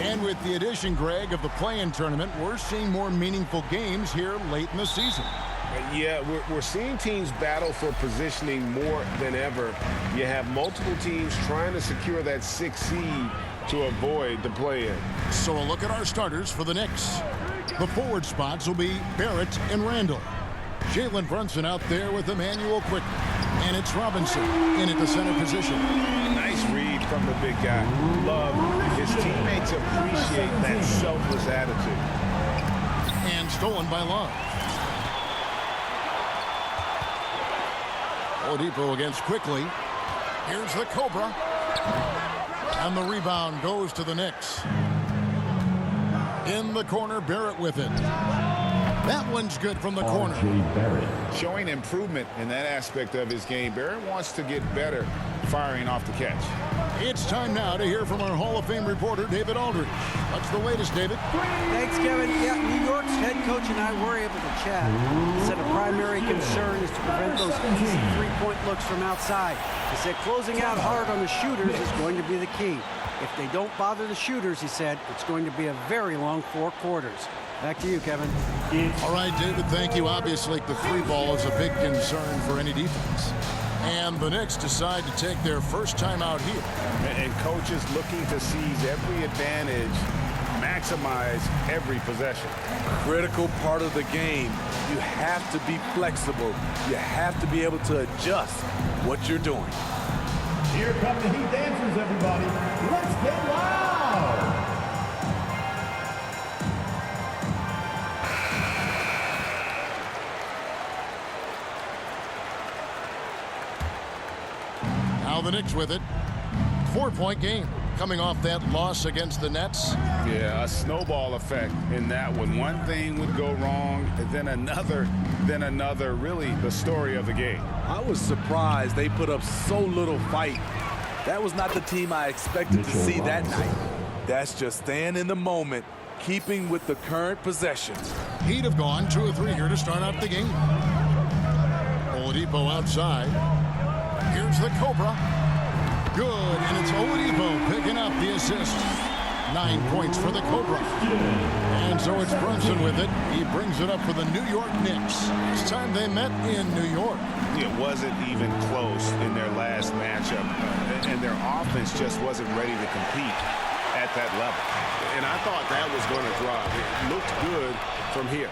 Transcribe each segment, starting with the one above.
And with the addition, Greg, of the play-in tournament, we're seeing more meaningful games here late in the season. Yeah, we're seeing teams battle for positioning more than ever. You have multiple teams trying to secure that 6th seed to avoid the play-in. So a look at our starters for the Knicks. The forward spots will be Barrett and Randall. Jalen Brunson out there with Emmanuel Quick. And it's Robinson in at the center position. Nice read from the big guy. Love his teammates appreciate that selfless attitude. And stolen by Love. Oladipo against Quickly. Here's the Cobra. And the rebound goes to the Knicks. In the corner, Barrett with it. That one's good from the corner. Showing improvement in that aspect of his game. Barrett wants to get better firing off the catch. It's time now to hear from our Hall of Fame reporter, David Aldridge. What's the latest, David? Thanks, Kevin. Yeah, New York's head coach and I were able to chat. He said a primary concern is to prevent those easy three-point looks from outside. He said closing out hard on the shooters is going to be the key. If they don't bother the shooters, he said, it's going to be a very long 4 quarters. Back to you, Kevin. All right, David, thank you. Obviously, the three ball is a big concern for any defense. And the Knicks decide to take their first time out here. And coaches looking to seize every advantage, maximize every possession. Critical part of the game. You have to be flexible. You have to be able to adjust what you're doing. Here come the Heat dancers, everybody. Let's get loud! Now the Knicks with it. 4-point game coming off that loss against the Nets. Yeah, a snowball effect in that one. One thing would go wrong, then another. Really the story of the game. I was surprised they put up so little fight. That was not the team I expected to see that night. That's just staying in the moment, keeping with the current possession. Heat have gone 2 of 3 here to start out the game. Oladipo outside. Here's the Cobra. Good, and it's Oladipo picking up the assist. 9 points for the Cobra. And so it's Brunson with it. He brings it up for the New York Knicks. This time they met in New York. It wasn't even close in their last matchup, and their offense just wasn't ready to compete at that level. And I thought that was going to drop. It looked good from here.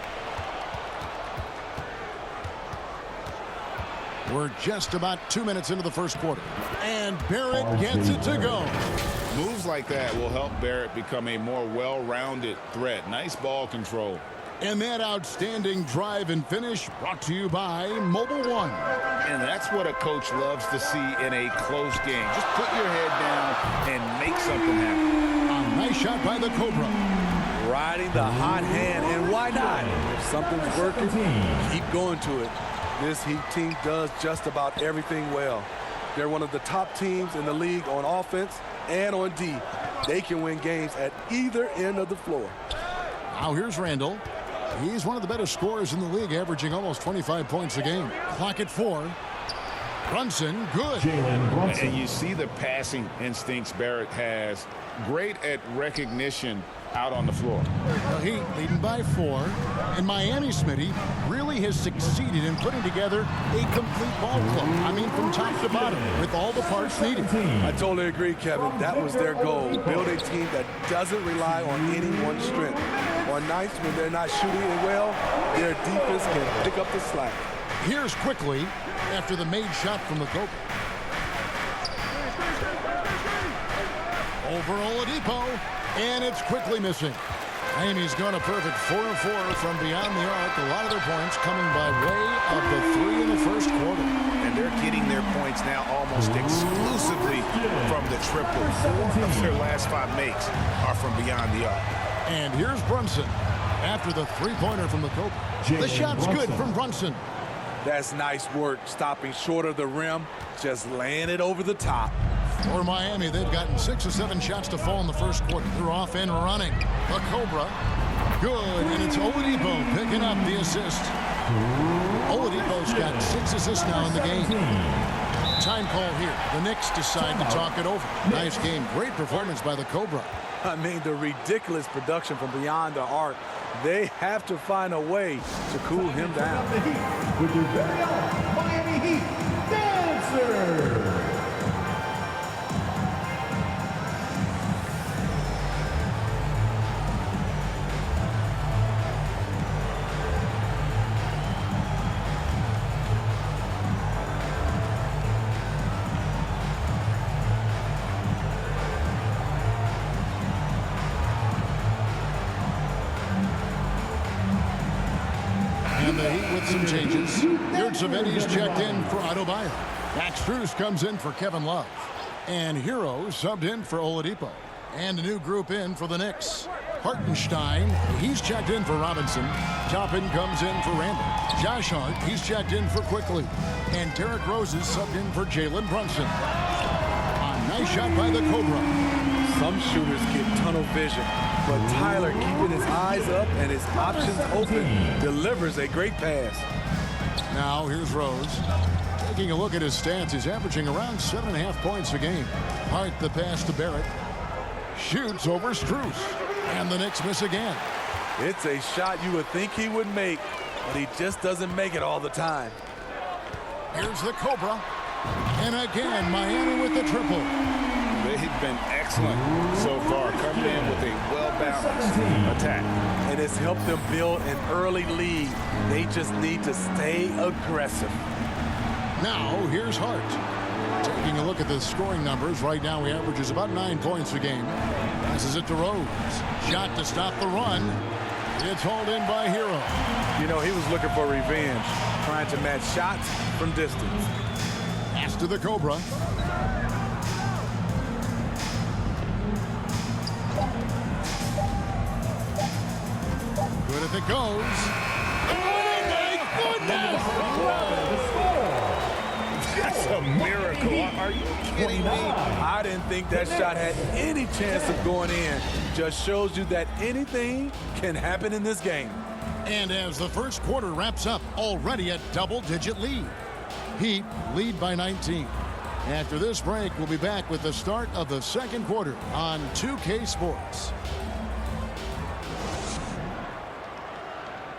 We're just about 2 minutes into the first quarter. And Barrett gets it to go. Moves like that will help Barrett become a more well-rounded threat. Nice ball control. And that outstanding drive and finish brought to you by Mobile One. And that's what a coach loves to see in a close game. Just put your head down and make something happen. A nice shot by the Cobra. Riding the hot hand, and why not? If something's working, keep going to it. This Heat team does just about everything well. They're one of the top teams in the league on offense and on D. They can win games at either end of the floor. Now here's Randall. He's one of the better scorers in the league, averaging almost 25 points a game. Clock at 4. Brunson, good. And you see the passing instincts Barrett has. Great at recognition out on the floor. The Heat leading by 4. And Miami, Smitty, really has succeeded in putting together a complete ball club. I mean, from top to bottom, with all the parts needed. I totally agree, Kevin. That was their goal. Build a team that doesn't rely on any one strength. On nights when they're not shooting it well, their defense can pick up the slack. Here's Quickly after the made shot from the Cobra. Over Oladipo, and it's Quickly missing. Miami's gone a perfect 4 of 4 from beyond the arc. A lot of their points coming by way of the 3 in the first quarter. And they're getting their points now almost exclusively from the triple. 4 of their last 5 makes are from beyond the arc. And here's Brunson after the three-pointer from the Cobra. The shot's good from Brunson. That's nice work, stopping short of the rim, just laying it over the top. For Miami, they've gotten 6 or 7 shots to fall in the first quarter. They're off and running. The Cobra, good, and it's Oladipo picking up the assist. Oladipo's got 6 assists now in the game. time call here. The Knicks decide to talk it over. Nice game. Great performance by the Cobra. I mean, the ridiculous production from beyond the arc. They have to find a way to cool him down. The Heat with your very own Miami Heat dancer. And the Heat with some changes. Yurtseven's checked in for Adebayo. Max Strus comes in for Kevin Love. And Hero subbed in for Oladipo. And a new group in for the Knicks. Hartenstein, he's checked in for Robinson. Toppin comes in for Randall. Josh Hart, he's checked in for Quickly. And Derrick Rose is subbed in for Jalen Brunson. A nice shot by the Cobra. Some shooters get tunnel vision, but Tyler, keeping his eyes up and his options open, delivers a great pass. Now here's Rose. Taking a look at his stats, he's averaging around 7.5 points a game. Hart the pass to Barrett. Shoots over Strus. And the Knicks miss again. It's a shot you would think he would make, but he just doesn't make it all the time. Here's the Cobra. And again, Miami with the triple. They've been excellent so far, coming in with a well-balanced attack. And it's helped them build an early lead. They just need to stay aggressive. Now, here's Hart. Taking a look at the scoring numbers, right now he averages about 9 points a game. Passes it to Rose. Shot to stop the run. It's hauled in by Hero. You know, he was looking for revenge, trying to match shots from distance. Pass to the Cobra. Good if it goes. Oh, my goodness! That's a miracle. Are you kidding me? I didn't think that shot had any chance of going in. Just shows you that anything can happen in this game. And as the first quarter wraps up, already a double-digit lead. Heat lead by 19. After this break, we'll be back with the start of the second quarter on 2K Sports.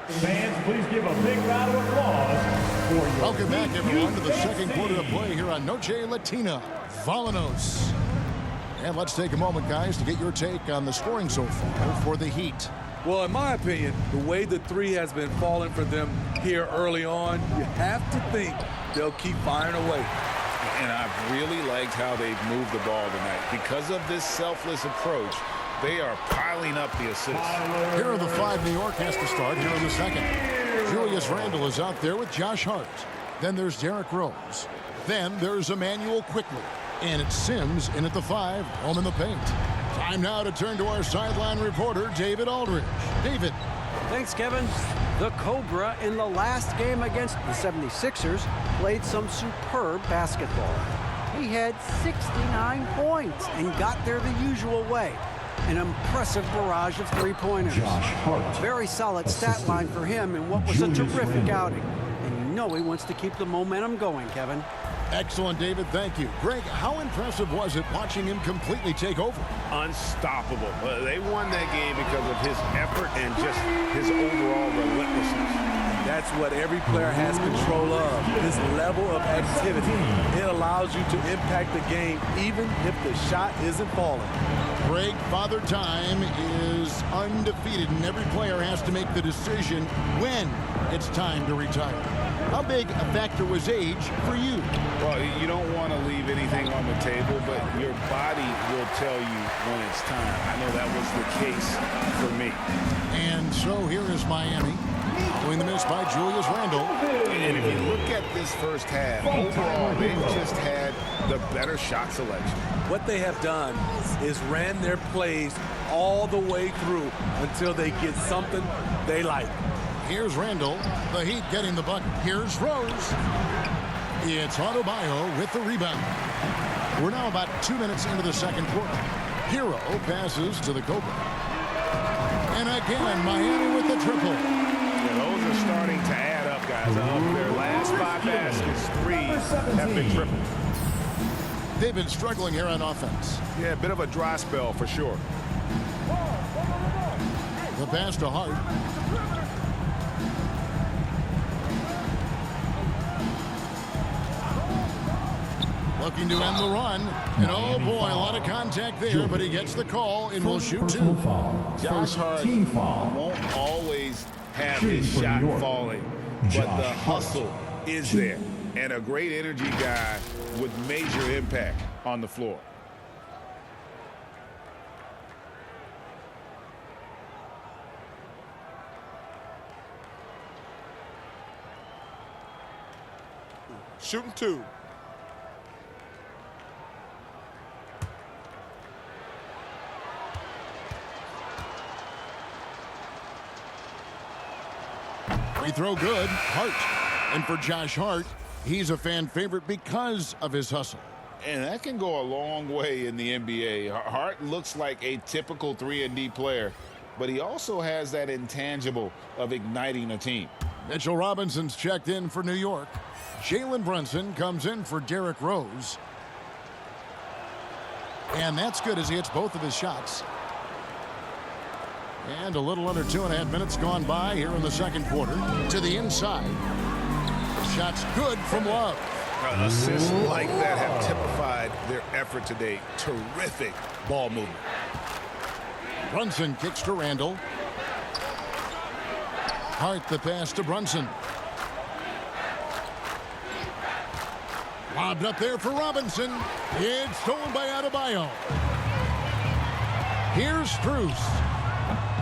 Fans, please give a big round of applause for your Welcome back, everyone, to the second quarter of play here on Noche Latina, Volanos. And let's take a moment, guys, to get your take on the scoring so far for the Heat. Well, in my opinion, the way the three has been falling for them here early on, you have to think they'll keep firing away. And I've really liked how they've moved the ball tonight. Because of this selfless approach, they are piling up the assists. Here are the 5 New York has to start here in the second. Julius Randle is out there with Josh Hart. Then there's Derrick Rose. Then there's Emmanuel Quickly. And it's Sims in at the 5, home in the paint. Time now to turn to our sideline reporter, David Aldridge. David. Thanks, Kevin. The Cobra in the last game against the 76ers played some superb basketball. He had 69 points and got there the usual way. An impressive barrage of three-pointers. Josh Hart. Very solid stat line for him in what was a terrific outing. And you know he wants to keep the momentum going, Kevin. Excellent, David. Thank you. Greg, how impressive was it watching him completely take over? Unstoppable. They won that game because of his effort and just his overall relentlessness. That's what every player has control of, this level of activity. It allows you to impact the game even if the shot isn't falling. Greg, Father Time is undefeated, and every player has to make the decision when it's time to retire. How big a factor was age for you? Well, you don't want to leave anything on the table, but your body will tell you when it's time. I know that was the case for me. And so here is Miami, following the miss by Julius Randle. And if you look at this first half, overall, they've just had the better shot selection. What they have done is ran their plays all the way through until they get something they like. Here's Randle, the Heat getting the bucket. Here's Rose. It's Adebayo with the rebound. We're now about 2 minutes into the second quarter. Hero passes to the Cobra. And again, Miami with the triple. Yeah, those are starting to add up, guys. Of their last 5 baskets, 3 have been triple. They've been struggling here on offense. Yeah, a bit of a dry spell for sure. The pass to Hart. Looking to end the run. And oh boy, a lot of contact there, but he gets the call and will shoot two. Josh Hart won't always have his shot falling, but the hustle is there. And a great energy guy with major impact on the floor. Shooting two. Free throw good. Hart. And for Josh Hart, he's a fan favorite because of his hustle. And that can go a long way in the NBA. Hart looks like a typical 3-and-D player, but he also has that intangible of igniting a team. Mitchell Robinson's checked in for New York. Jalen Brunson comes in for Derrick Rose. And that's good as he hits both of his shots. And a little under 2.5 minutes gone by here in the second quarter. To the inside. Shot's good from Love. Assists like that have typified their effort today. Terrific ball movement. Brunson kicks to Randall. Hart the pass to Brunson. Lobbed up there for Robinson. It's stolen by Adebayo. Here's Strus.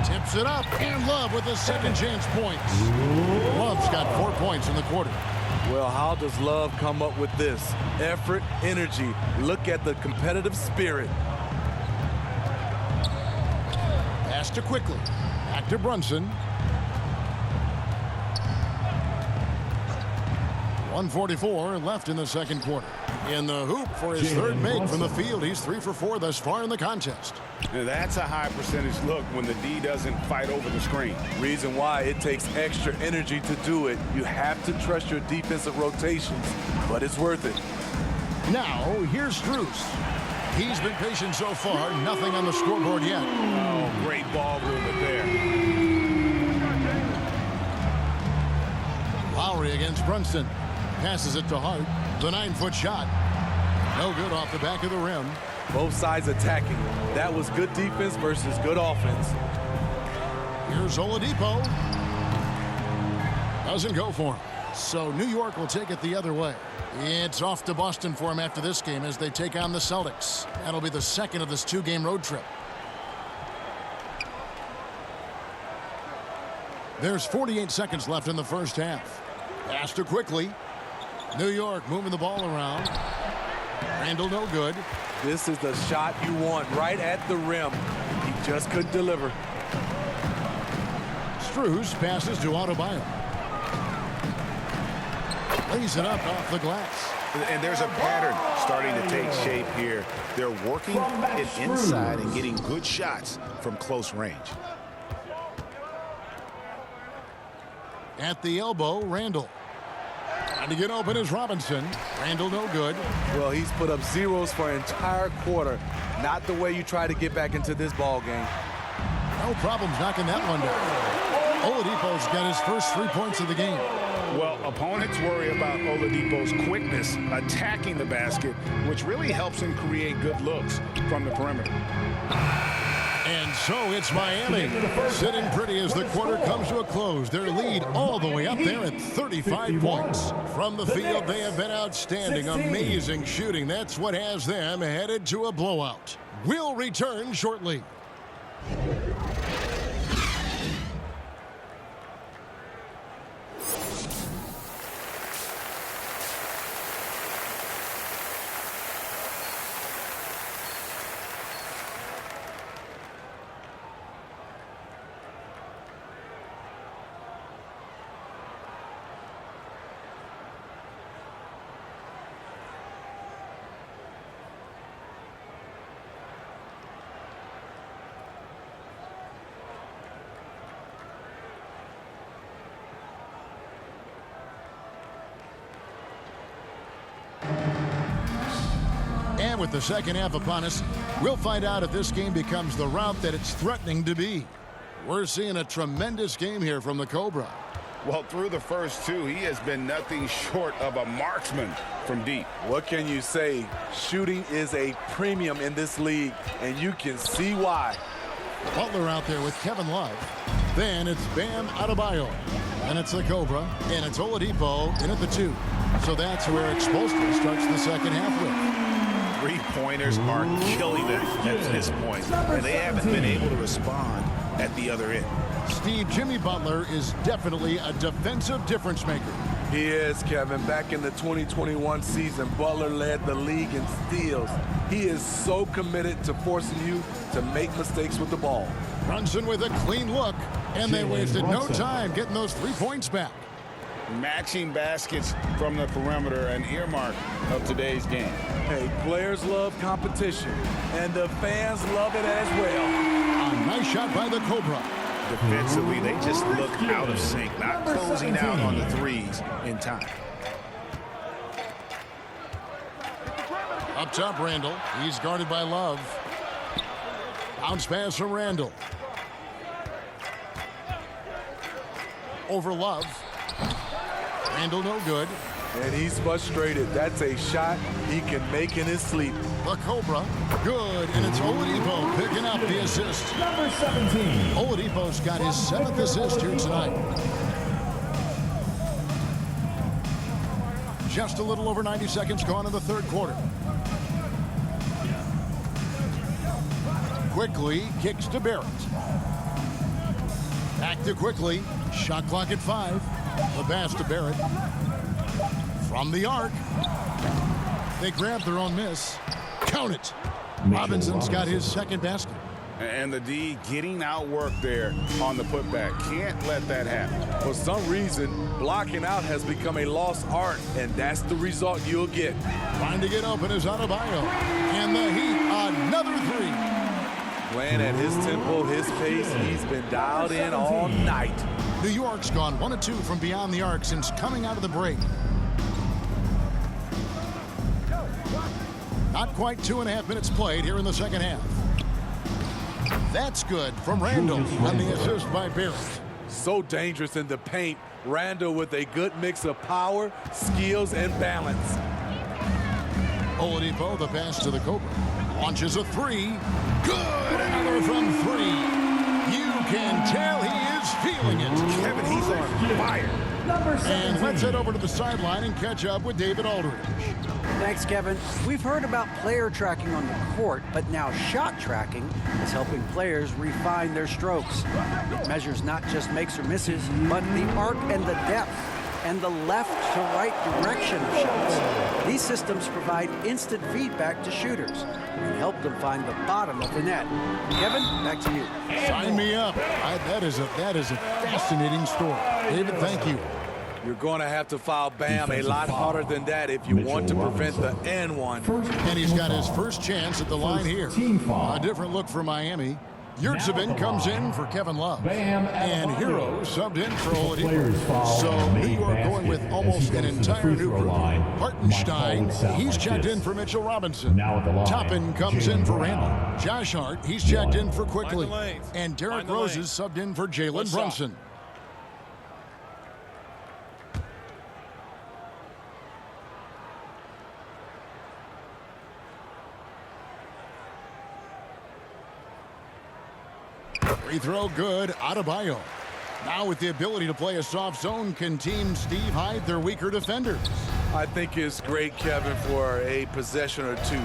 Tips it up, and Love with his second chance points. Love's got 4 points in the quarter. Well, how does Love come up with this? Effort, energy. Look at the competitive spirit. Pass to Quickly. Back to Brunson. 1:44 left in the second quarter. In the hoop for his third make from the field. He's 3 for 4 thus far in the contest. Now, that's a high percentage look when the D doesn't fight over the screen. Reason why it takes extra energy to do it. You have to trust your defensive rotations, but it's worth it. Now, here's Strus. He's been patient so far. Nothing on the scoreboard yet. Oh, great ball movement there. Lowry against Brunson. Passes it to Hart. The 9-foot shot. No good off the back of the rim. Both sides attacking. That was good defense versus good offense. Here's Oladipo. Doesn't go for him. So New York will take it the other way. It's off to Boston for him after this game as they take on the Celtics. That'll be the second of this 2-game road trip. There's 48 seconds left in the first half. Pass to Quickly. New York moving the ball around. Randall no good. This is the shot you want right at the rim. He just couldn't deliver. Strus passes to Adebayo. Lays it up off the glass. And there's a pattern starting to take shape here. They're working it inside and getting good shots from close range. At the elbow, Randall. Trying to get open is Robinson. Randall no good. Well, he's put up zeros for an entire quarter. Not the way you try to get back into this ball game. No problems knocking that one down. Oladipo's got his first 3 points of the game. Well, opponents worry about Oladipo's quickness attacking the basket, which really helps him create good looks from the perimeter. And so it's Miami sitting pretty as the quarter comes to a close. Their lead all the way up there at 35 points. From the field, they have been outstanding. Amazing shooting. That's what has them headed to a blowout. We'll return shortly. And with the second half upon us, we'll find out if this game becomes the rout that it's threatening to be. We're seeing a tremendous game here from the Cobra. Well, through the first two, he has been nothing short of a marksman from deep. What can you say? Shooting is a premium in this league, and you can see why. Butler out there with Kevin Love. Then it's Bam Adebayo. And it's the Cobra, and it's Oladipo in at the 2. So that's where Expulstra starts the second half with. Three-pointers are killing them at this point, and they haven't been able to respond at the other end. Steve, Jimmy Butler is definitely a defensive difference maker. He is, Kevin. Back in the 2021 season, Butler led the league in steals. He is so committed to forcing you to make mistakes with the ball. Brunson with a clean look, and they wasted no time getting those 3 points back. Matching baskets from the perimeter, an earmark of today's game. Hey, players love competition, and the fans love it as well. A nice shot by the Cobra. Defensively, they just look out of sync, not closing out on the threes in time. Up top, Randall. He's guarded by Love. Bounce pass from Randall. Over Love. Randall no good. And he's frustrated. That's a shot he can make in his sleep. The Cobra, good, and it's Oladipo picking up the assist. Number 17. Oladipo's got his 7th assist here tonight. Just a little over 90 seconds gone in the third quarter. Quickly kicks to Barrett. Back to Quickly. Shot clock at 5. The pass to Barrett. From the arc. They grab their own miss. Count it. Robinson's got his second basket. And the D getting outworked there on the putback. Can't let that happen. For some reason, blocking out has become a lost art, and that's the result you'll get. Trying to get open is Adebayo. And the Heat, another 3. Playing at his tempo, his pace, he's been dialed in all night. New York's gone 1 of 2 from beyond the arc since coming out of the break. Not quite 2.5 minutes played here in the second half. That's good from Randall on the assist by Barrett. So dangerous in the paint. Randall with a good mix of power, skills, and balance. Oladipo, the pass to the Cobra. Launches a 3. Good! Another from 3. You can tell he is feeling it. Kevin, he's on fire. Number 17. And let's head over to the sideline and catch up with David Aldridge. Thanks, Kevin. We've heard about player tracking on the court, but now shot tracking is helping players refine their strokes. It measures not just makes or misses, but the arc and the depth and the left to right direction of shots. These systems provide instant feedback to shooters and help them find the bottom of the net. Kevin, back to you. Sign me up. That is a fascinating story. David, thank you. You're going to have to foul Bam a lot harder than that if you want to prevent the N1. And he's got his first chance at the line here. A different look for Miami. Yurtsevin comes in for Kevin Love. And Hero subbed in for Oladipo. So New York going with almost an entire new group. Hartenstein, he's checked in for Mitchell Robinson. Toppin comes in for Randall. Josh Hart, he's checked in for Quickly. And Derrick Rose is subbed in for Jalen Brunson. Free throw good, Adebayo. Now with the ability to play a soft zone, can Team Steve hide their weaker defenders? I think it's great, Kevin, for a possession or two.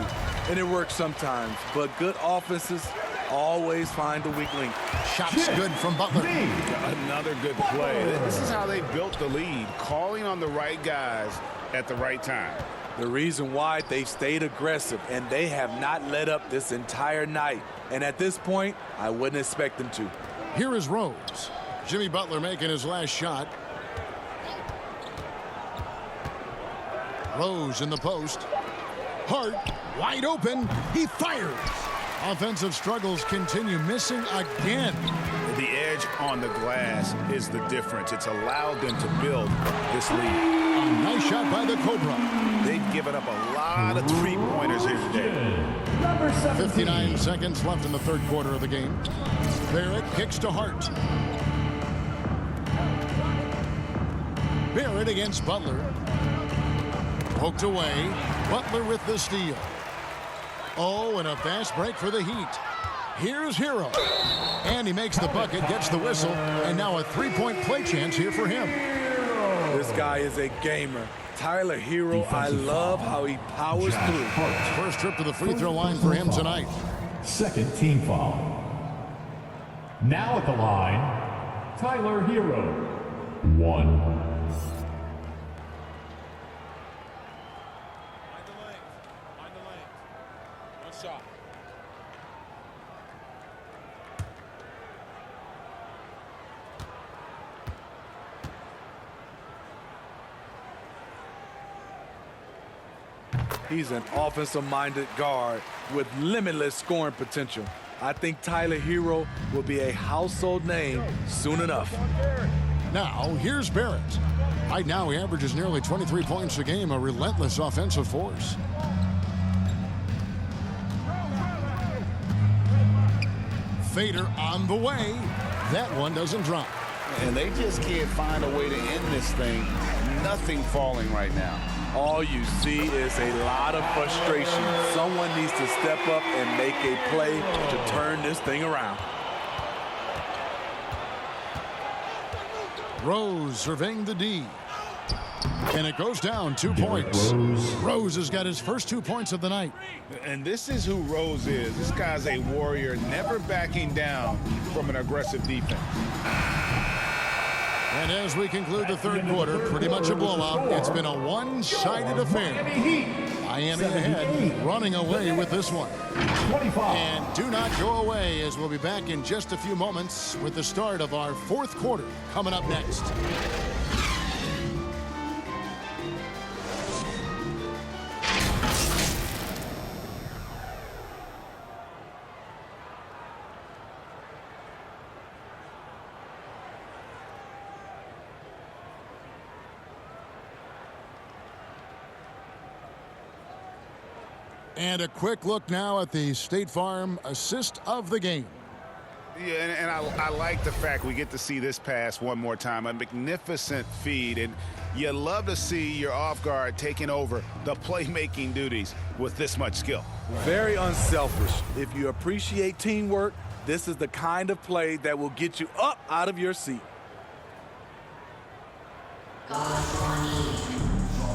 And it works sometimes, but good offenses always find a weak link. Shots good from Butler. Another good play. This is how they built the lead, calling on the right guys at the right time. The reason why they stayed aggressive, and they have not let up this entire night. And at this point, I wouldn't expect them to. Here is Rose. Jimmy Butler making his last shot. Rose in the post. Hart wide open. He fires. Offensive struggles continue, missing again. The edge on the glass is the difference. It's allowed them to build this lead. Nice shot by the Cobra. They've given up a lot of three-pointers here today. Number 17. 59 seconds left in the third quarter of the game. Barrett kicks to Hart. Barrett against Butler. Poked away. Butler with the steal. Oh, and a fast break for the Heat. Here's Hero. And he makes the bucket, gets the whistle, and now a three-point play chance here for him. This guy is a gamer. Tyler Hero, I love how he powers through. First trip to the free throw line for him tonight. Second team foul. Now at the line, Tyler Hero. 1. He's an offensive-minded guard with limitless scoring potential. I think Tyler Hero will be a household name soon enough. Now, here's Barrett. Right now, he averages nearly 23 points a game, a relentless offensive force. Fader on the way. That one doesn't drop. And they just can't find a way to end this thing. Nothing falling right now. All you see is a lot of frustration. Someone needs to step up and make a play to turn this thing around. Rose surveying the D. And it goes down 2 points. Rose has got his first 2 points of the night. And this is who Rose is. This guy's a warrior, never backing down from an aggressive defense. And as we conclude the third quarter, pretty much a blowout. It's been a one-sided affair. Miami ahead, running away with this one. 25. And do not go away, as we'll be back in just a few moments with the start of our fourth quarter coming up next. And a quick look now at the State Farm assist of the game. Yeah, and I like the fact we get to see this pass one more time. A magnificent feed, and you love to see your off guard taking over the playmaking duties with this much skill. Very unselfish. If you appreciate teamwork, this is the kind of play that will get you up out of your seat.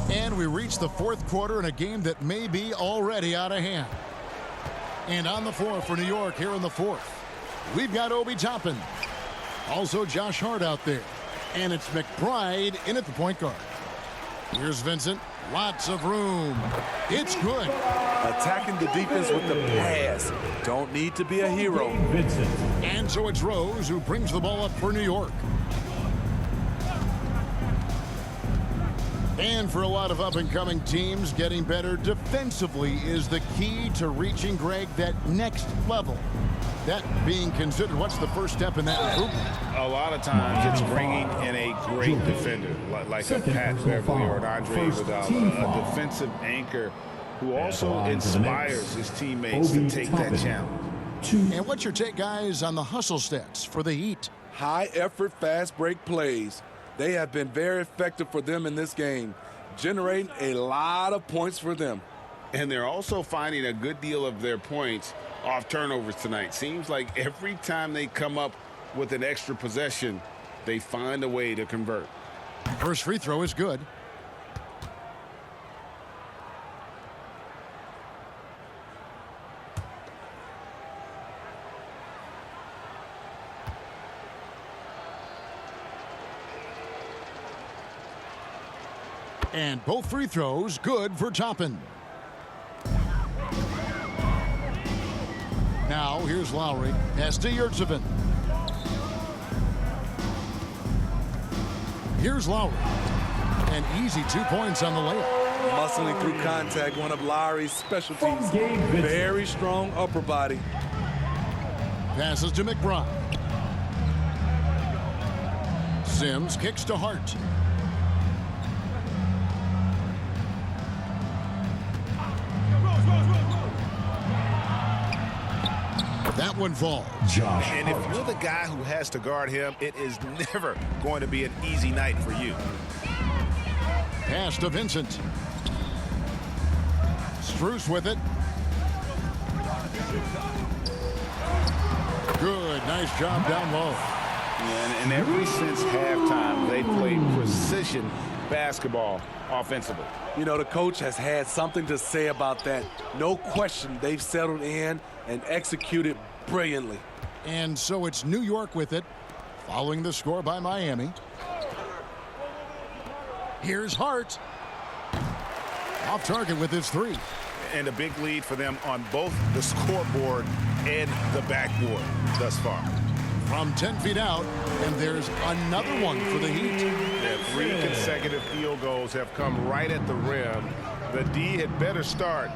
And we reach the fourth quarter in a game that may be already out of hand. And on the floor for New York here in the fourth, we've got Obi Toppin. Also Josh Hart out there. And it's McBride in at the point guard. Here's Vincent. Lots of room. It's good. Attacking the defense with the pass. Don't need to be a hero. Vincent. And so it's Rose who brings the ball up for New York. And for a lot of up-and-coming teams, getting better defensively is the key to reaching, Greg, that next level. That being considered, what's the first step in that improvement? A lot of times it's bringing in a great defender, like a Pat Beverly or an Andre Iguodala, a defensive anchor who also inspires his teammates to take that challenge. And what's your take, guys, on the hustle stats for the Heat? High-effort, fast-break plays. They have been very effective for them in this game, generating a lot of points for them. And they're also finding a good deal of their points off turnovers tonight. Seems like every time they come up with an extra possession, they find a way to convert. First free throw is good. And both free throws good for Toppin. Now here's Lowry. Pass to Yurtsevin. Here's Lowry. An easy 2 points on the layup. Muscling through contact, one of Lowry's specialties. Very strong upper body. Passes to McBride. Sims kicks to Hart. That one falls. And if you're the guy who has to guard him, it is never going to be an easy night for you. Pass to Vincent. Strus with it. Good. Nice job down low. And ever since halftime, they played precision basketball offensively. You know, the coach has had something to say about that. No question, they've settled in and executed brilliantly. And so it's New York with it, following the score by Miami. Here's Hart. Off target with his three. And a big lead for them on both the scoreboard and the backboard thus far. From 10 feet out, and there's another one for the Heat. Yeah, 3 consecutive field goals have come right at the rim. The D had better start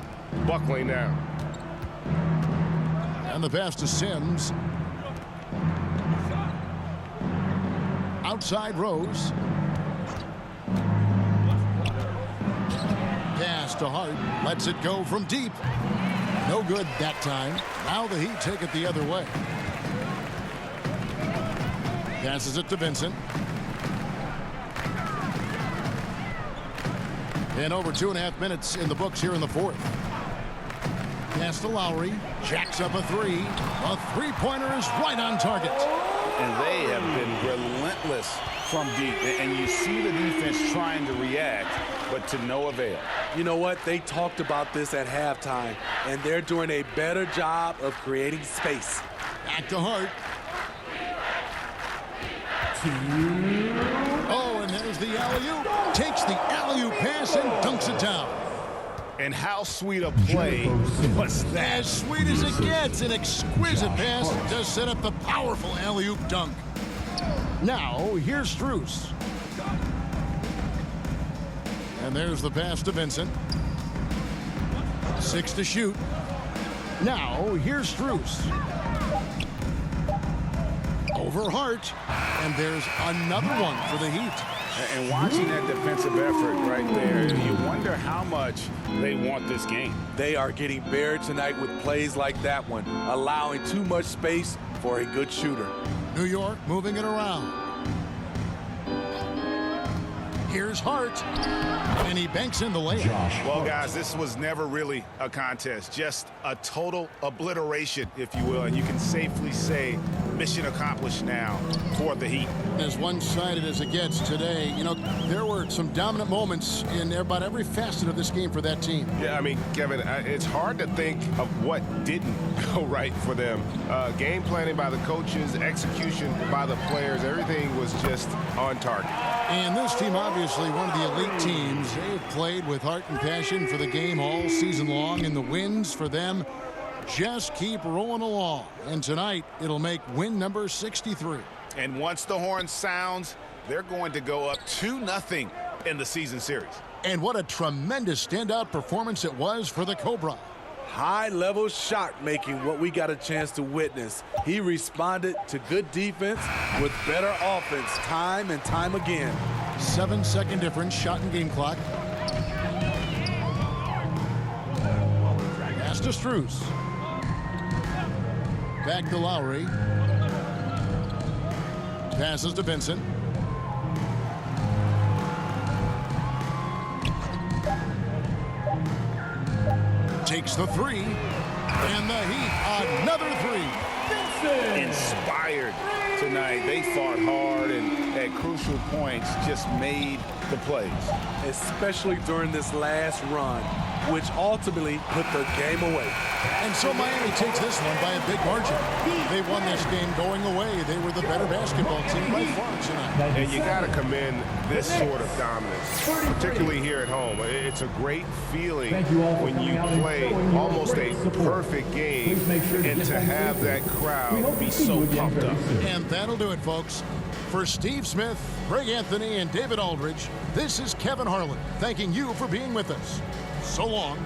buckling down. And the pass to Sims. Outside Rose. Pass to Hart. Lets it go from deep. No good that time. Now the Heat take it the other way. Passes it to Vincent. And over 2.5 minutes in the books here in the fourth. Pass to Lowry. Jacks up a three. A three-pointer is right on target. And they have been relentless from deep. And you see the defense trying to react, but to no avail. You know what? They talked about this at halftime, and they're doing a better job of creating space. Back to Hart. Oh, and there's the alley-oop. Takes the alley-oop pass and dunks it down. And how sweet a play was that? As sweet as it gets, an exquisite pass to set up the powerful alley-oop dunk. Now, here's Strus. And there's the pass to Vincent. 6 to shoot. Now, here's Strus. Over Hart. And there's another one for the Heat. And watching that defensive effort right there, you wonder how much they want this game. They are getting buried tonight with plays like that one, allowing too much space for a good shooter. New York moving it around. Here's Hart. And he banks in the layup. Well, guys, this was never really a contest. Just a total obliteration, if you will. And you can safely say mission accomplished now for the Heat. As one-sided as it gets today, you know, there were some dominant moments in about every facet of this game for that team. Yeah, I mean, Kevin, it's hard to think of what didn't go right for them. Game planning by the coaches, execution by the players, everything was just on target. And this team, obviously one of the elite teams. They've played with heart and passion for the game all season long, and the wins for them just keep rolling along. And tonight, it'll make win number 63. And once the horn sounds, they're going to go up 2-0 in the season series. And what a tremendous standout performance it was for the Cobra. High-level shot making, what we got a chance to witness. He responded to good defense with better offense time and time again. 7-second difference, shot and game clock. Pass to Strus. Back to Lowry. Passes to Vincent. Takes the three. And the Heat, another three. Inspired tonight. They fought hard and at crucial points just made the plays. Especially during this last run, which ultimately put the game away. And so Miami takes this one by a big margin. They won this game going away. They were the better basketball team by far tonight. And you got to commend this sort of dominance, particularly here at home. It's a great feeling when you play almost a perfect game and to have that crowd be so pumped up. And that'll do it, folks. For Steve Smith, Greg Anthony, and David Aldridge, this is Kevin Harlan thanking you for being with us. So long.